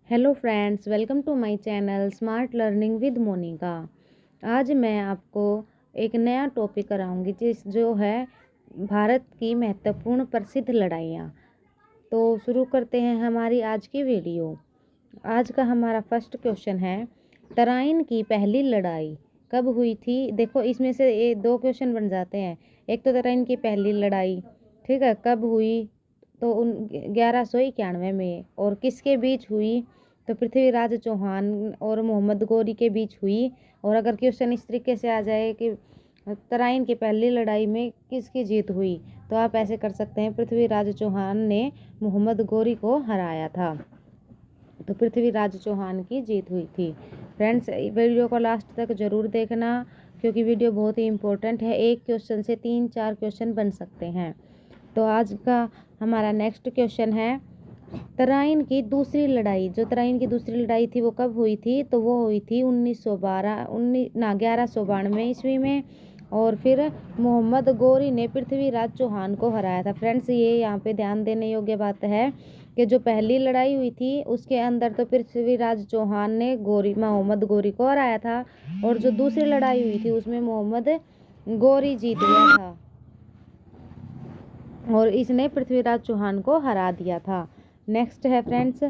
Hello friends, welcome to my channel smart learning with Monika. आज मैं आपको एक नया टॉपिक कराऊंगी जो है भारत की महत्वपूर्ण प्रसिद्ध लड़ाइयाँ। तो शुरू करते हैं हमारी आज की वीडियो। आज का हमारा फर्स्ट क्वेश्चन है, तराइन की पहली लड़ाई कब हुई थी। देखो, इसमें से ये दो क्वेश्चन बन जाते हैं। एक तो तराइन की पहली लड़ाई, ठीक है, कब हुई, तो 1191 में, और किसके बीच हुई, तो पृथ्वीराज चौहान और मोहम्मद गौरी के बीच हुई। और अगर क्वेश्चन इस तरीके से आ जाए कि तराइन की पहली लड़ाई में किसकी जीत हुई, तो आप ऐसे कर सकते हैं, पृथ्वीराज चौहान ने मोहम्मद गौरी को हराया था, तो पृथ्वीराज चौहान की जीत हुई थी। फ्रेंड्स, वीडियो को लास्ट तक ज़रूर देखना, क्योंकि वीडियो बहुत ही इम्पोर्टेंट है। एक क्वेश्चन से 3-4 क्वेश्चन बन सकते हैं। तो आज का हमारा नेक्स्ट क्वेश्चन है, तराइन की दूसरी लड़ाई, जो तराइन की दूसरी लड़ाई थी वो कब हुई थी, तो वो हुई थी 1192 ईस्वी में। और फिर मोहम्मद गौरी ने पृथ्वीराज चौहान को हराया था। फ्रेंड्स, ये यहाँ पे ध्यान देने योग्य बात है कि जो पहली लड़ाई हुई थी उसके अंदर तो पृथ्वीराज चौहान ने मोहम्मद गौरी को हराया था, और जो दूसरी लड़ाई हुई थी उसमें मोहम्मद गौरी जीत गया था और इसने पृथ्वीराज चौहान को हरा दिया था। नेक्स्ट है फ्रेंड्स,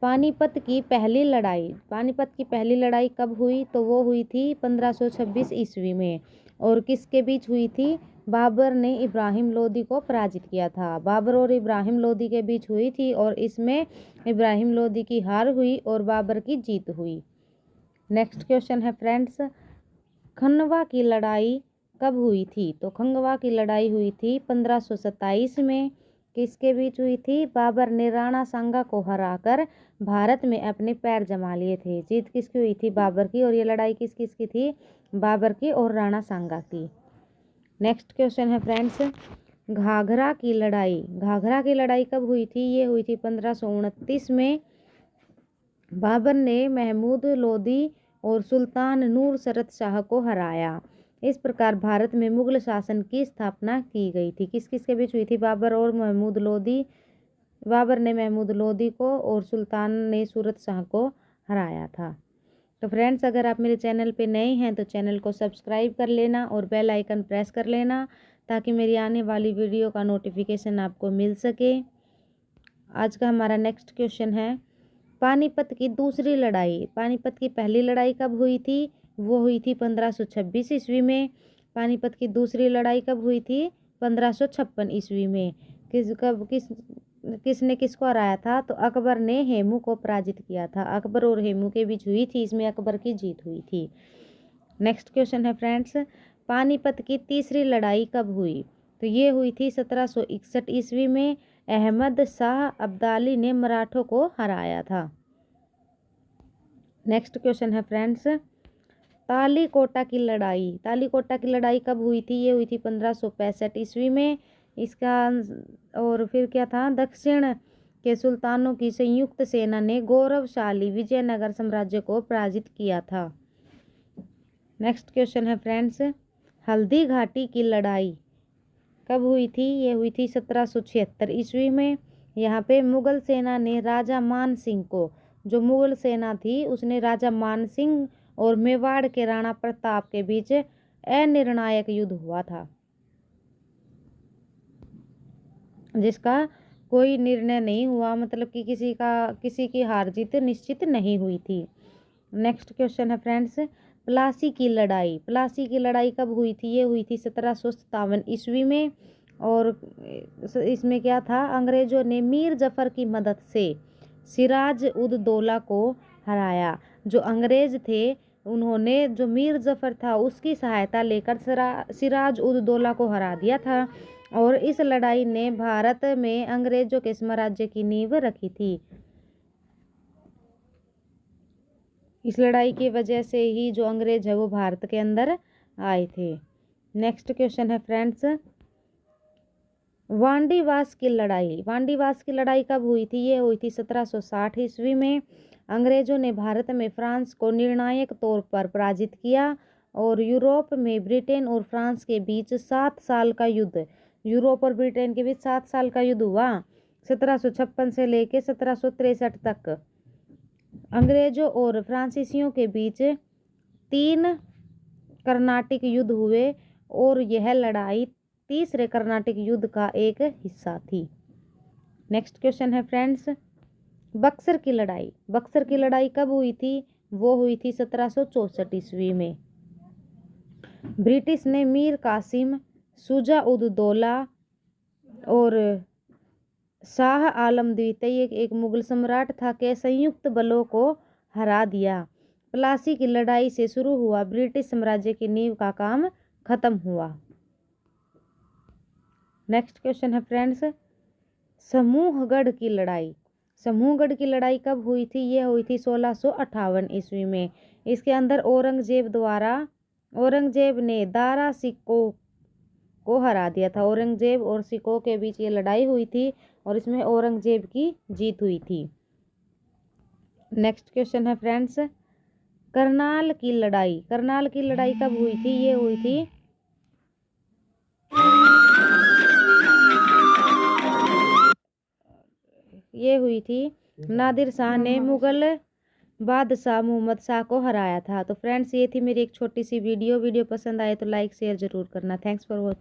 पानीपत की पहली लड़ाई। पानीपत की पहली लड़ाई कब हुई, तो वो हुई थी 1526 ईस्वी में, और किसके बीच हुई थी, बाबर ने इब्राहिम लोदी को पराजित किया था। बाबर और इब्राहिम लोदी के बीच हुई थी, और इसमें इब्राहिम लोदी की हार हुई और बाबर की जीत हुई। नेक्स्ट क्वेश्चन है फ्रेंड्स, खनवा की लड़ाई कब हुई थी, तो खंगवा की लड़ाई हुई थी 1527 में। किसके बीच हुई थी, बाबर ने राणा सांगा को हराकर भारत में अपने पैर जमा लिए थे। जीत किसकी हुई थी, बाबर की, और ये लड़ाई किस किस की थी, बाबर की और राणा सांगा की। नेक्स्ट क्वेश्चन है फ्रेंड्स, घाघरा की लड़ाई। घाघरा की लड़ाई कब हुई थी, ये हुई थी 1529 में। बाबर ने महमूद लोदी और सुल्तान नूरसरत शाह को हराया। इस प्रकार भारत में मुगल शासन की स्थापना की गई थी। किस किस के बीच हुई थी, बाबर और महमूद लोदी। बाबर ने महमूद लोदी को और सुल्तान ने सूरत शाह को हराया था। तो फ्रेंड्स, अगर आप मेरे चैनल पे नए हैं तो चैनल को सब्सक्राइब कर लेना और बेल आइकन प्रेस कर लेना, ताकि मेरी आने वाली वीडियो का नोटिफिकेशन आपको मिल सके। आज का हमारा नेक्स्ट क्वेश्चन है, पानीपत की दूसरी लड़ाई। पानीपत की पहली लड़ाई कब हुई थी, वो हुई थी 1526 ईस्वी में। पानीपत की दूसरी लड़ाई कब हुई थी, 1556 ईस्वी में। किसने किसको हराया था, तो अकबर ने हेमू को पराजित किया था। अकबर और हेमू के बीच हुई थी, इसमें अकबर की जीत हुई थी। नेक्स्ट क्वेश्चन है फ्रेंड्स, पानीपत की तीसरी लड़ाई कब हुई, तो ये हुई थी 1761 ईस्वी में। अहमद शाह अब्दाली ने मराठों को हराया था। नेक्स्ट क्वेश्चन है फ्रेंड्स, तालीकोटा की लड़ाई। तालीकोटा की लड़ाई कब हुई थी, ये हुई थी 1565 ईस्वी में। इसका और फिर क्या था, दक्षिण के सुल्तानों की संयुक्त सेना ने गौरवशाली विजयनगर साम्राज्य को पराजित किया था। नेक्स्ट क्वेश्चन है फ्रेंड्स, हल्दी घाटी की लड़ाई कब हुई थी, ये हुई थी 1776 ईस्वी में। यहाँ पे मुगल सेना ने राजा मान सिंह को, जो मुगल सेना थी उसने राजा मान सिंह और मेवाड़ के राणा प्रताप के बीच अनिर्णायक युद्ध हुआ था, जिसका कोई निर्णय नहीं हुआ, मतलब कि किसी की हार जीत निश्चित नहीं हुई थी। नेक्स्ट क्वेश्चन है फ्रेंड्स, प्लासी की लड़ाई। प्लासी की लड़ाई कब हुई थी, ये हुई थी 1757 ईस्वी में। और इसमें क्या था, अंग्रेजों ने मीर जफर की मदद से सिराज उद दौला को हराया। जो अंग्रेज थे उन्होंने जो मीर जफर था उसकी सहायता लेकर सिराज उद दौला को हरा दिया था, और इस लड़ाई ने भारत में अंग्रेजों के साम्राज्य की नींव रखी थी। इस लड़ाई की वजह से ही जो अंग्रेज है वो भारत के अंदर आए थे। नेक्स्ट क्वेश्चन है फ्रेंड्स, वांडीवास की लड़ाई। वांडीवास की लड़ाई कब हुई थी, ये हुई थी 1760 ईस्वी में। अंग्रेजों ने भारत में फ्रांस को निर्णायक तौर पर पराजित किया, और यूरोप में ब्रिटेन और फ्रांस के बीच 7 साल का युद्ध, यूरोप और ब्रिटेन के बीच 7 साल का युद्ध हुआ, 1756 से लेकर 1763 तक। अंग्रेजों और फ्रांसीसियों के बीच 3 कर्नाटिक युद्ध हुए और यह लड़ाई तीसरे कर्नाटिक युद्ध का एक हिस्सा थी। नेक्स्ट क्वेश्चन है फ्रेंड्स, बक्सर की लड़ाई। बक्सर की लड़ाई कब हुई थी? वो हुई थी 1764 ईस्वी में। ब्रिटिश ने मीर कासिम, शुजा उद दौला और शाह आलम द्वितीय एक मुगल सम्राट था के संयुक्त बलों को हरा दिया। प्लासी की लड़ाई से शुरू हुआ ब्रिटिश साम्राज्य की नींव का काम खत्म हुआ। नेक्स्ट क्वेश्चन है फ्रेंड्स, समूहगढ़ की लड़ाई। समूहगढ़ की लड़ाई कब हुई थी? यह हुई थी 1658 ईस्वी में। इसके अंदर औरंगजेब ने दारा सिकोह को हरा दिया था। औरंगजेब और सिकोह के बीच ये लड़ाई हुई थी और इसमें औरंगजेब की जीत हुई थी। नेक्स्ट क्वेश्चन है फ्रेंड्स, करनाल की लड़ाई। करनाल की लड़ाई कब हुई थी? ये हुई थी नादिर शाह ने मुगल बादशाह मोहम्मद शाह को हराया था। तो फ्रेंड्स ये थी मेरी एक छोटी सी वीडियो पसंद आए तो लाइक शेयर जरूर करना। Thanks for watching.